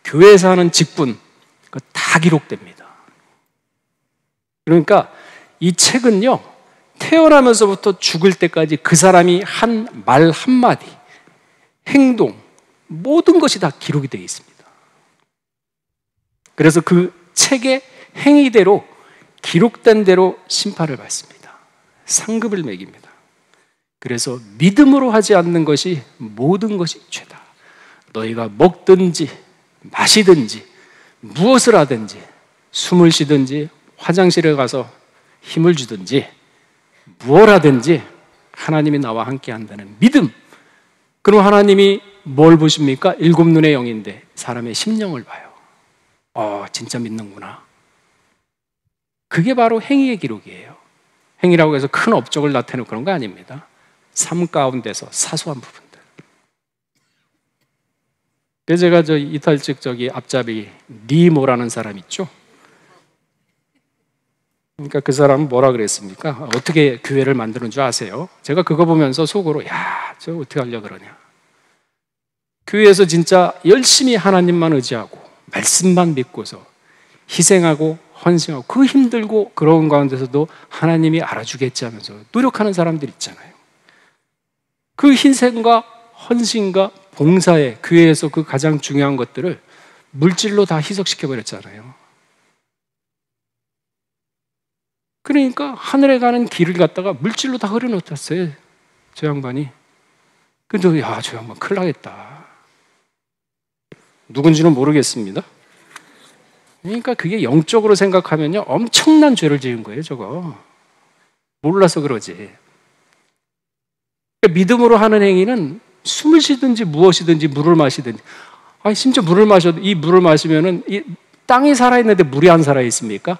교회에서 하는 직분 그거 다 기록됩니다. 그러니까 이 책은요 태어나면서부터 죽을 때까지 그 사람이 한 말 한마디 행동 모든 것이 다 기록이 되어 있습니다. 그래서 그 책의 행위대로 기록된 대로 심판을 받습니다. 상급을 매깁니다. 그래서 믿음으로 하지 않는 것이 모든 것이 죄다. 너희가 먹든지 마시든지 무엇을 하든지 숨을 쉬든지 화장실에 가서 힘을 주든지 무엇 하든지 하나님이 나와 함께 한다는 믿음. 그럼 하나님이 뭘 보십니까? 일곱 눈의 영인데 사람의 심령을 봐요. 진짜 믿는구나. 그게 바로 행위의 기록이에요. 행위라고 해서 큰 업적을 나타내는 그런 거 아닙니다. 삶 가운데서 사소한 부분들. 그래서 제가 이탈직 앞잡이 니모라는 사람 있죠? 그러니까 그 사람은 뭐라 그랬습니까? 어떻게 교회를 만드는 줄 아세요? 제가 그거 보면서 속으로 저 어떻게 하려고 그러냐. 교회에서 진짜 열심히 하나님만 의지하고 말씀만 믿고서 희생하고 헌신하고 그 힘들고 그런 가운데서도 하나님이 알아주겠지 하면서 노력하는 사람들 있잖아요. 그 희생과 헌신과 봉사에 교회에서 그 가장 중요한 것들을 물질로 다 희석시켜버렸잖아요. 그러니까 하늘에 가는 길을 갖다가 물질로 다 흐려놓았어요. 저 양반이. 근데 저 양반 큰일 나겠다. 누군지는 모르겠습니다. 그러니까 그게 영적으로 생각하면요 엄청난 죄를 지은 거예요. 저거 몰라서 그러지. 믿음으로 하는 행위는 숨을 쉬든지 무엇이든지 물을 마시든지, 심지어 물을 마셔도 이 물을 마시면은 이 땅이 살아있는데 물이 안 살아있습니까?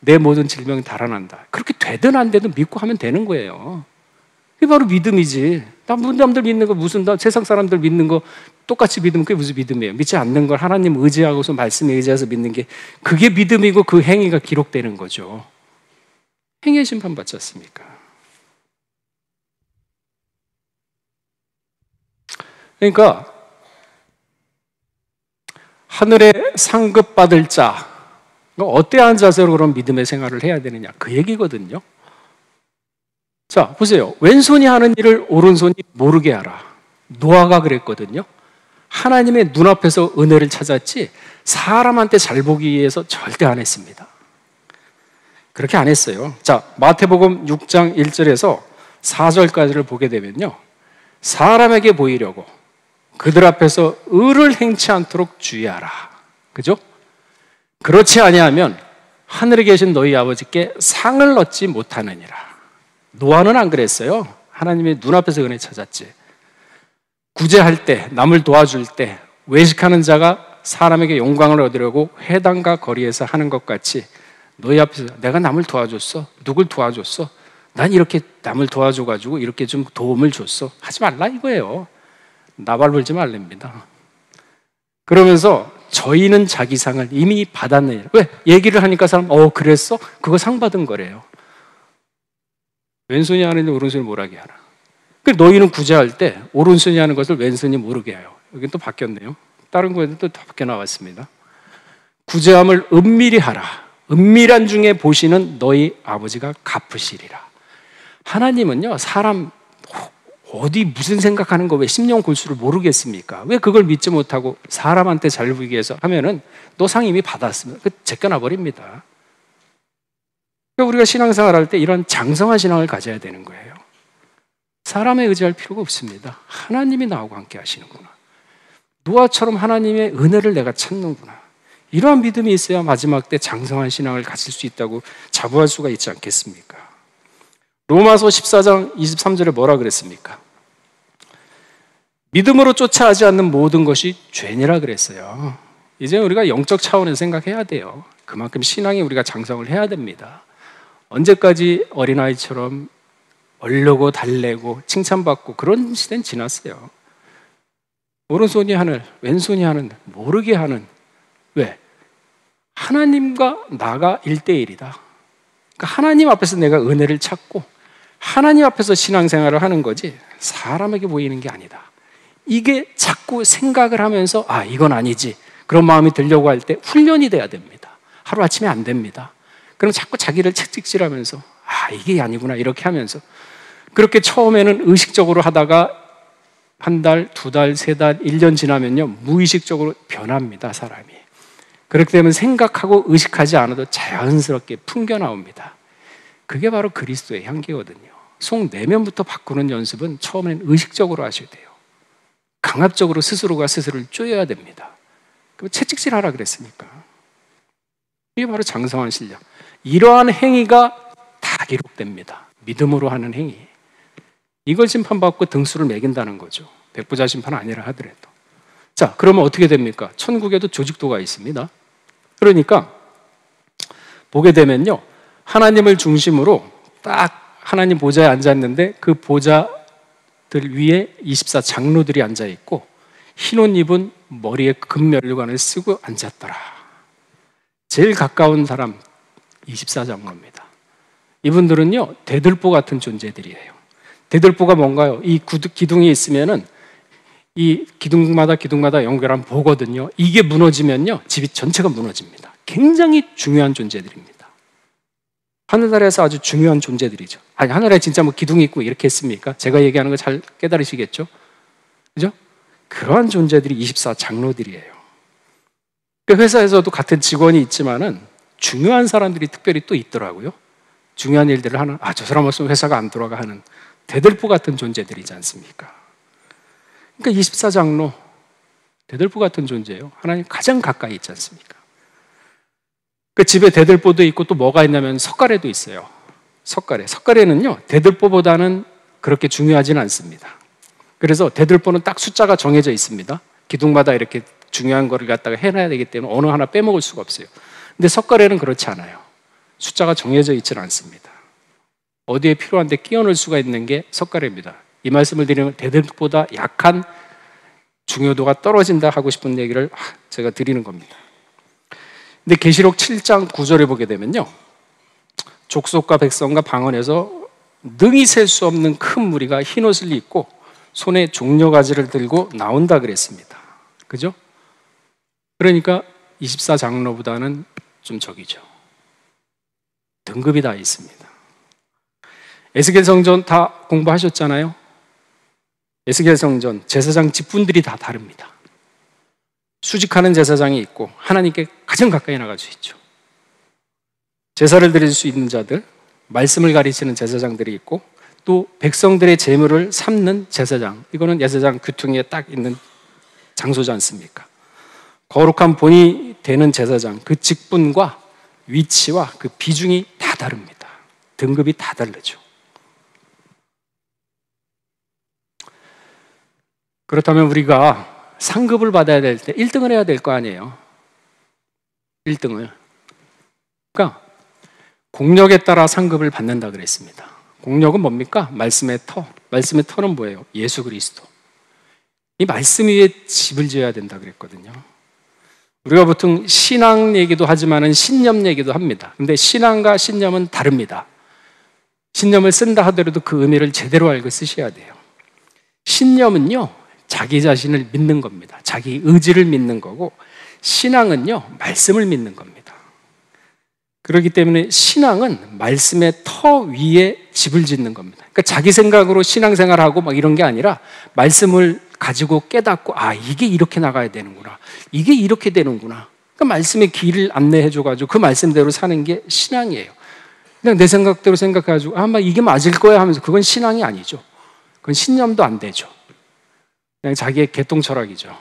내 모든 질병이 달아난다. 그렇게 되든 안 되든 믿고 하면 되는 거예요. 그게 바로 믿음이지. 남들 믿는 거 세상 사람들 믿는 거 똑같이 믿으면 그게 무슨 믿음이에요? 믿지 않는 걸 하나님 의지하고서 말씀에 의지해서 믿는 게 그게 믿음이고 그 행위가 기록되는 거죠. 행위의 심판 받지 않습니까? 그러니까 하늘에 상급 받을 자, 어떠한 자세로 그런 믿음의 생활을 해야 되느냐 그 얘기거든요. 자 보세요. 왼손이 하는 일을 오른손이 모르게 하라. 노아가 그랬거든요. 하나님의 눈앞에서 은혜를 찾았지 사람한테 잘 보기 위해서 절대 안 했습니다. 그렇게 안 했어요. 자 마태복음 6장 1절에서 4절까지를 보게 되면요, 사람에게 보이려고 그들 앞에서 의를 행치 않도록 주의하라. 그죠? 그렇지 아니하면 하늘에 계신 너희 아버지께 상을 얻지 못하느니라. 노아는 안 그랬어요. 하나님의 눈앞에서 은혜 찾았지. 구제할 때, 남을 도와줄 때, 외식하는 자가 사람에게 영광을 얻으려고 회당과 거리에서 하는 것 같이 너희 앞에서 내가 남을 도와줬어? 누굴 도와줬어? 난 이렇게 남을 도와줘가지고 이렇게 좀 도움을 줬어. 하지 말라 이거예요. 나발 불지 말랍니다. 그러면서 저희는 자기 상을 이미 받았느니라. 왜? 얘기를 하니까 사람 그랬어? 그거 상 받은 거래요. 왼손이 하는데 오른손이 모르게 하라. 너희는 구제할 때 오른손이 하는 것을 왼손이 모르게 해요. 여기 또 바뀌었네요. 다른 거에도 또 바뀌어 나왔습니다. 구제함을 은밀히 하라. 은밀한 중에 보시는 너희 아버지가 갚으시리라. 하나님은요 사람 어디 무슨 생각하는 거 왜 심령 골수를 모르겠습니까? 왜 그걸 믿지 못하고 사람한테 잘 보이기 위해서 하면은 너 상 이미 받았으면 제껴놔 버립니다. 그러니까 우리가 신앙생활 할 때 이런 장성한 신앙을 가져야 되는 거예요. 사람에 의지할 필요가 없습니다. 하나님이 나하고 함께 하시는구나. 노아처럼 하나님의 은혜를 내가 찾는구나. 이러한 믿음이 있어야 마지막 때 장성한 신앙을 가질 수 있다고 자부할 수가 있지 않겠습니까? 로마서 14장 23절에 뭐라 그랬습니까? 믿음으로 쫓아하지 않는 모든 것이 죄니라 그랬어요. 이제 우리가 영적 차원에서 생각해야 돼요. 그만큼 신앙이 우리가 장성을 해야 됩니다. 언제까지 어린아이처럼 얼르고 달래고 칭찬받고 그런 시대는 지났어요. 오른손이 하늘, 왼손이 하는, 모르게 하는. 왜? 하나님과 나가 1대1이다. 그러니까 하나님 앞에서 내가 은혜를 찾고 하나님 앞에서 신앙생활을 하는 거지 사람에게 보이는 게 아니다. 이게 자꾸 생각을 하면서 이건 아니지 그런 마음이 들려고 할 때 훈련이 돼야 됩니다. 하루아침에 안 됩니다. 그럼 자꾸 자기를 채찍질하면서 이게 아니구나 이렇게 하면서 그렇게 처음에는 의식적으로 하다가 한 달, 두 달, 세 달, 1년 지나면요 무의식적으로 변합니다. 사람이. 그렇게 되면 생각하고 의식하지 않아도 자연스럽게 풍겨 나옵니다. 그게 바로 그리스도의 향기거든요. 속 내면부터 바꾸는 연습은 처음에는 의식적으로 하셔야 돼요. 강압적으로 스스로가 스스로를 쪼여야 됩니다. 그럼 채찍질하라 그랬으니까. 이게 바로 장성한 신령. 이러한 행위가 다 기록됩니다. 믿음으로 하는 행위. 이걸 심판받고 등수를 매긴다는 거죠. 백부자 심판 아니라 하더라도. 자, 그러면 어떻게 됩니까? 천국에도 조직도가 있습니다. 그러니까 보게 되면요, 하나님을 중심으로 딱 하나님 보좌에 앉았는데 그 보좌들 위에 24 장로들이 앉아 있고 흰 옷 입은 머리에 금면류관을 쓰고 앉았더라. 제일 가까운 사람 24 장로입니다. 이분들은요, 대들보 같은 존재들이에요. 대들보가 뭔가요? 이 기둥이 있으면은 이 기둥마다 연결하면 보거든요. 이게 무너지면요, 집이 전체가 무너집니다. 굉장히 중요한 존재들입니다. 하늘나라에서 아주 중요한 존재들이죠. 아니, 하늘에 진짜 뭐 기둥이 있고 이렇게 했습니까? 제가 얘기하는 거 잘 깨달으시겠죠? 그죠? 그러한 존재들이 24 장로들이에요. 회사에서도 같은 직원이 있지만은 중요한 사람들이 특별히 또 있더라고요. 중요한 일들을 하는, 저 사람 없으면 회사가 안 돌아가 하는 대들보 같은 존재들이지 않습니까? 그러니까 24 장로, 대들보 같은 존재예요. 하나님 가장 가까이 있지 않습니까? 그 집에 대들보도 있고 또 뭐가 있냐면 석가래도 있어요. 석가래는요, 대들보보다는 그렇게 중요하지는 않습니다. 그래서 대들보는 딱 숫자가 정해져 있습니다. 기둥마다 이렇게 중요한 거를 갖다가 해놔야 되기 때문에 어느 하나 빼먹을 수가 없어요. 근데 석가래는 그렇지 않아요. 숫자가 정해져 있지는 않습니다. 어디에 필요한데 끼워 넣을 수가 있는 게 석가래입니다. 이 말씀을 드리면 대들보다 약한 중요도가 떨어진다 하고 싶은 얘기를 제가 드리는 겁니다. 근데 계시록 7장 9절에 보게 되면요, 족속과 백성과 방언에서 능히 셀 수 없는 큰 무리가 흰 옷을 입고 손에 종려가지를 들고 나온다 그랬습니다. 그죠? 그러니까 24 장로보다는 좀 적이죠. 등급이 다 있습니다. 에스겔 성전 다 공부하셨잖아요. 에스겔 성전 제사장 직분들이 다 다릅니다. 수직하는 제사장이 있고 하나님께 가장 가까이 나갈 수 있죠. 제사를 드릴 수 있는 자들, 말씀을 가르치는 제사장들이 있고 또 백성들의 재물을 삼는 제사장, 이거는 제사장 규통에 딱 있는 장소지 않습니까? 거룩한 본이 되는 제사장, 그 직분과 위치와 그 비중이 다 다릅니다. 등급이 다 다르죠. 그렇다면 우리가 상급을 받아야 될 때 1등을 해야 될 거 아니에요. 1등을. 그러니까 공력에 따라 상급을 받는다 그랬습니다. 공력은 뭡니까? 말씀의 터. 말씀의 터는 뭐예요? 예수 그리스도. 이 말씀 위에 집을 지어야 된다 그랬거든요. 우리가 보통 신앙 얘기도 하지만은 신념 얘기도 합니다. 근데 신앙과 신념은 다릅니다. 신념을 쓴다 하더라도 그 의미를 제대로 알고 쓰셔야 돼요. 신념은요, 자기 자신을 믿는 겁니다. 자기 의지를 믿는 거고, 신앙은요, 말씀을 믿는 겁니다. 그렇기 때문에 신앙은 말씀의 터 위에 집을 짓는 겁니다. 그러니까 자기 생각으로 신앙생활하고 막 이런 게 아니라 말씀을 가지고 깨닫고, 이게 이렇게 나가야 되는구나. 이게 이렇게 되는구나. 그러니까 말씀의 길을 안내해줘가지고 그 말씀대로 사는 게 신앙이에요. 그냥 내 생각대로 생각해가지고, 아마 이게 맞을 거야 하면서 그건 신앙이 아니죠. 그건 신념도 안 되죠. 그냥 자기의 개똥 철학이죠.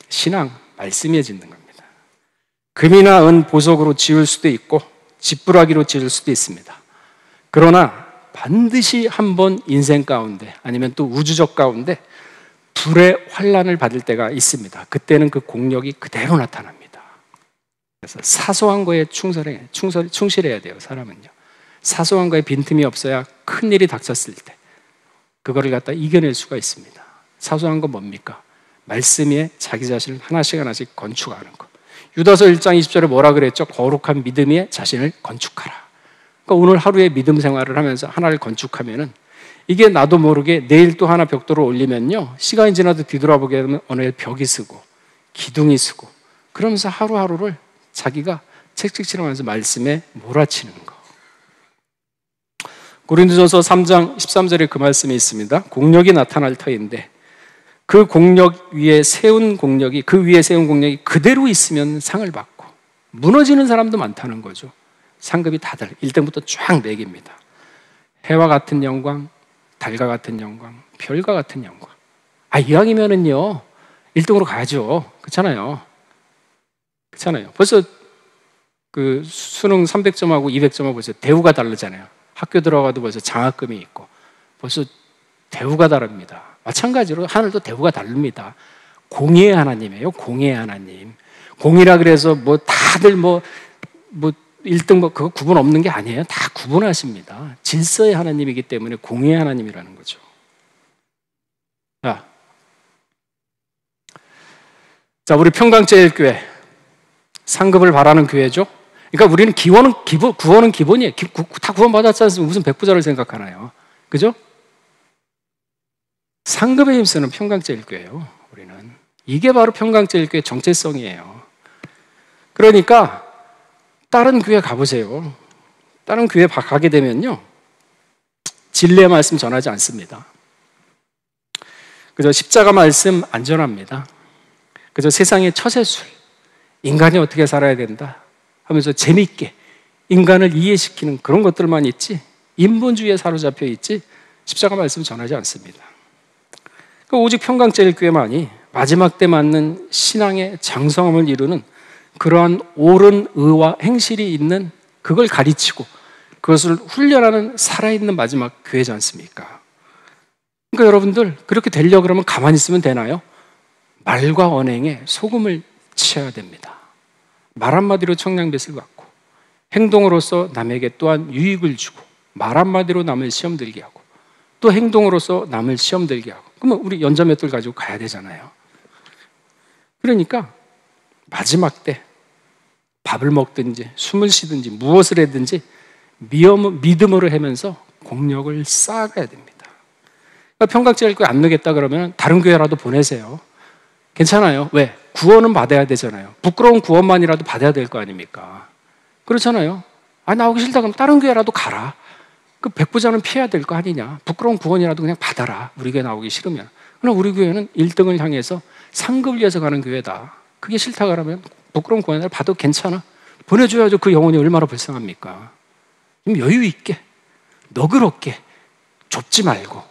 신앙, 말씀에 짓는 겁니다. 금이나 은, 보석으로 지을 수도 있고 지푸라기로 지을 수도 있습니다. 그러나 반드시 한번 인생 가운데 아니면 또 우주적 가운데 불의 환난을 받을 때가 있습니다. 그때는 그 공력이 그대로 나타납니다. 그래서 사소한 거에 충실해야 돼요. 사람은요. 사소한 거에 빈틈이 없어야 큰 일이 닥쳤을 때 그거를 갖다 이겨낼 수가 있습니다. 사소한 건 뭡니까? 말씀 위에 자기 자신을 하나씩 건축하는 것. 유다서 1장 20절에 뭐라 그랬죠? 거룩한 믿음 위에 자신을 건축하라. 그러니까 오늘 하루에 믿음 생활을 하면서 하나를 건축하면은 이게 나도 모르게 내일 또 하나 벽돌을 올리면요, 시간이 지나도 뒤돌아보게 되면 어느 벽이 쓰고 기둥이 쓰고, 그러면서 하루하루를 자기가 책찍질하면서 말씀에 몰아치는 거. 고린도전서 3장 13절에 그 말씀이 있습니다. 공력이 나타날 터인데 그 공력 위에 세운 공력이 그대로 있으면 상을 받고, 무너지는 사람도 많다는 거죠. 상급이 다들 1등부터 쫙 매깁니다. 해와 같은 영광, 달과 같은 영광, 별과 같은 영광. 이왕이면은요 1등으로 가야죠. 그렇잖아요. 벌써 그 수능 300점하고 200점하고 벌써 대우가 다르잖아요. 학교 들어가도 벌써 장학금이 있고 벌써 대우가 다릅니다. 마찬가지로 하늘도 대우가 다릅니다. 공의의 하나님이에요. 공의의 하나님. 공의라 그래서 뭐 다들 뭐 1등 뭐 그거 구분 없는 게 아니에요. 다 구분하십니다. 질서의 하나님이기 때문에 공의의 하나님이라는 거죠. 자, 우리 평강제일교회 상급을 바라는 교회죠. 그러니까 우리는 구원은 기본이에요. 다 구원받았지 않습니까? 무슨 백부자를 생각하나요? 그죠? 상급에 힘쓰는 평강제일교회예요. 우리는 이게 바로 평강제일교회의 정체성이에요. 그러니까 다른 교회 가보세요. 다른 교회 가게 되면요, 진리의 말씀 전하지 않습니다. 그저 십자가 말씀 안 전합니다. 그저 세상의 처세술, 인간이 어떻게 살아야 된다 하면서 재미있게 인간을 이해시키는 그런 것들만 있지, 인본주의에 사로잡혀 있지 십자가 말씀 전하지 않습니다. 그러니까 오직 평강제일교회만이 마지막 때 맞는 신앙의 장성함을 이루는 그러한 옳은 의와 행실이 있는, 그걸 가르치고 그것을 훈련하는 살아있는 마지막 교회지 않습니까? 그러니까 여러분들 그렇게 되려고 그러면 가만히 있으면 되나요? 말과 언행에 소금을 치어야 됩니다. 말 한마디로 청량빛을 갖고 행동으로서 남에게 또한 유익을 주고, 말 한마디로 남을 시험 들게 하고 또 행동으로서 남을 시험 들게 하고, 그러면 우리 연자맷돌 가지고 가야 되잖아요. 그러니까 마지막 때 밥을 먹든지 숨을 쉬든지 무엇을 하든지 믿음으로 하면서 공력을 쌓아가야 됩니다. 그러니까 평강제일교회 안 넣겠다 그러면 다른 교회라도 보내세요. 괜찮아요. 왜? 구원은 받아야 되잖아요. 부끄러운 구원만이라도 받아야 될 거 아닙니까? 그렇잖아요. 나오기 싫다 그러면 다른 교회라도 가라. 그 백부자는 피해야 될 거 아니냐. 부끄러운 구원이라도 그냥 받아라. 우리 교회 나오기 싫으면. 그러나 우리 교회는 1등을 향해서 상급을 위해서 가는 교회다. 그게 싫다 그러면 부끄러운 구원을 받아도 괜찮아. 보내줘야죠. 그 영혼이 얼마나 불쌍합니까? 좀 여유 있게, 너그럽게, 좁지 말고.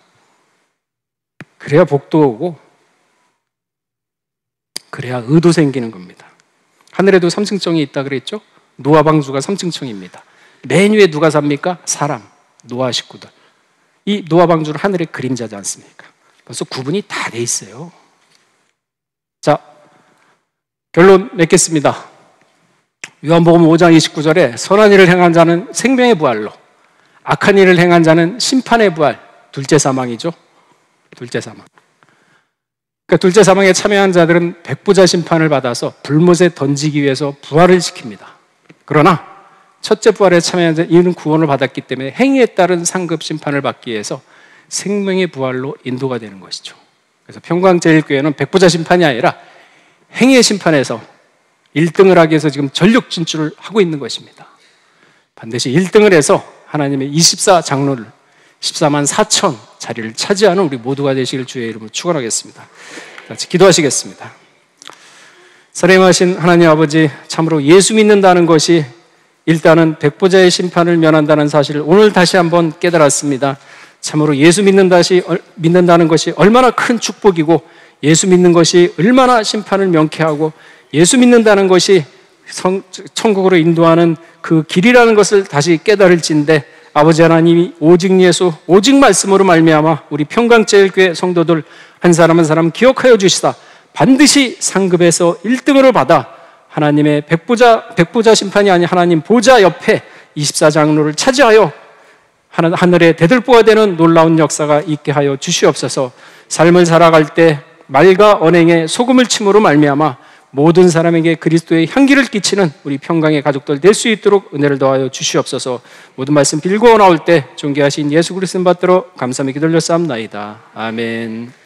그래야 복도 오고, 그래야 의도 생기는 겁니다. 하늘에도 3층청이 있다 그랬죠? 노아 방주가 3층청입니다. 맨 위에 누가 삽니까? 사람, 노아 식구들. 이 노아 방주는 하늘의 그림자지 않습니까? 벌써 구분이 다 돼 있어요. 자, 결론 맺겠습니다. 요한복음 5장 29절에 선한 일을 행한 자는 생명의 부활로, 악한 일을 행한 자는 심판의 부활, 둘째 사망이죠. 둘째 사망. 그러니까 둘째 사망에 참여한 자들은 백부자 심판을 받아서 불못에 던지기 위해서 부활을 시킵니다. 그러나 첫째 부활에 참여한 자, 이는 구원을 받았기 때문에 행위에 따른 상급 심판을 받기 위해서 생명의 부활로 인도가 되는 것이죠. 그래서 평강제일교회는 백부자 심판이 아니라 행위의 심판에서 1등을 하기 위해서 지금 전력 진출을 하고 있는 것입니다. 반드시 1등을 해서 하나님의 24장로를 14만 4천 자리를 차지하는 우리 모두가 되시길 주의 이름으로 축원하겠습니다. 같이 기도하시겠습니다. 사랑하신 하나님 아버지, 참으로 예수 믿는다는 것이 일단은 백부자의 심판을 면한다는 사실을 오늘 다시 한번 깨달았습니다. 참으로 예수 믿는다는 것이 얼마나 큰 축복이고, 예수 믿는 것이 얼마나 심판을 명쾌하고, 예수 믿는다는 것이 천국으로 인도하는 그 길이라는 것을 다시 깨달을진데, 아버지 하나님이 오직 예수, 오직 말씀으로 말미암아 우리 평강제일교회 성도들 한 사람 한 사람 기억하여 주시다. 반드시 상급에서 1등으로 받아 하나님의 백부자 심판이 아닌 하나님 보좌 옆에 24장로를 차지하여 하늘의 대들보가 되는 놀라운 역사가 있게 하여 주시옵소서. 삶을 살아갈 때 말과 언행에 소금을 침으로 말미암아 모든 사람에게 그리스도의 향기를 끼치는 우리 평강의 가족들 될 수 있도록 은혜를 더하여 주시옵소서. 모든 말씀 빌고 나올 때 존귀하신 예수 그리스도 받들어 감사하며 기도를 쌓옵나이다. 아멘.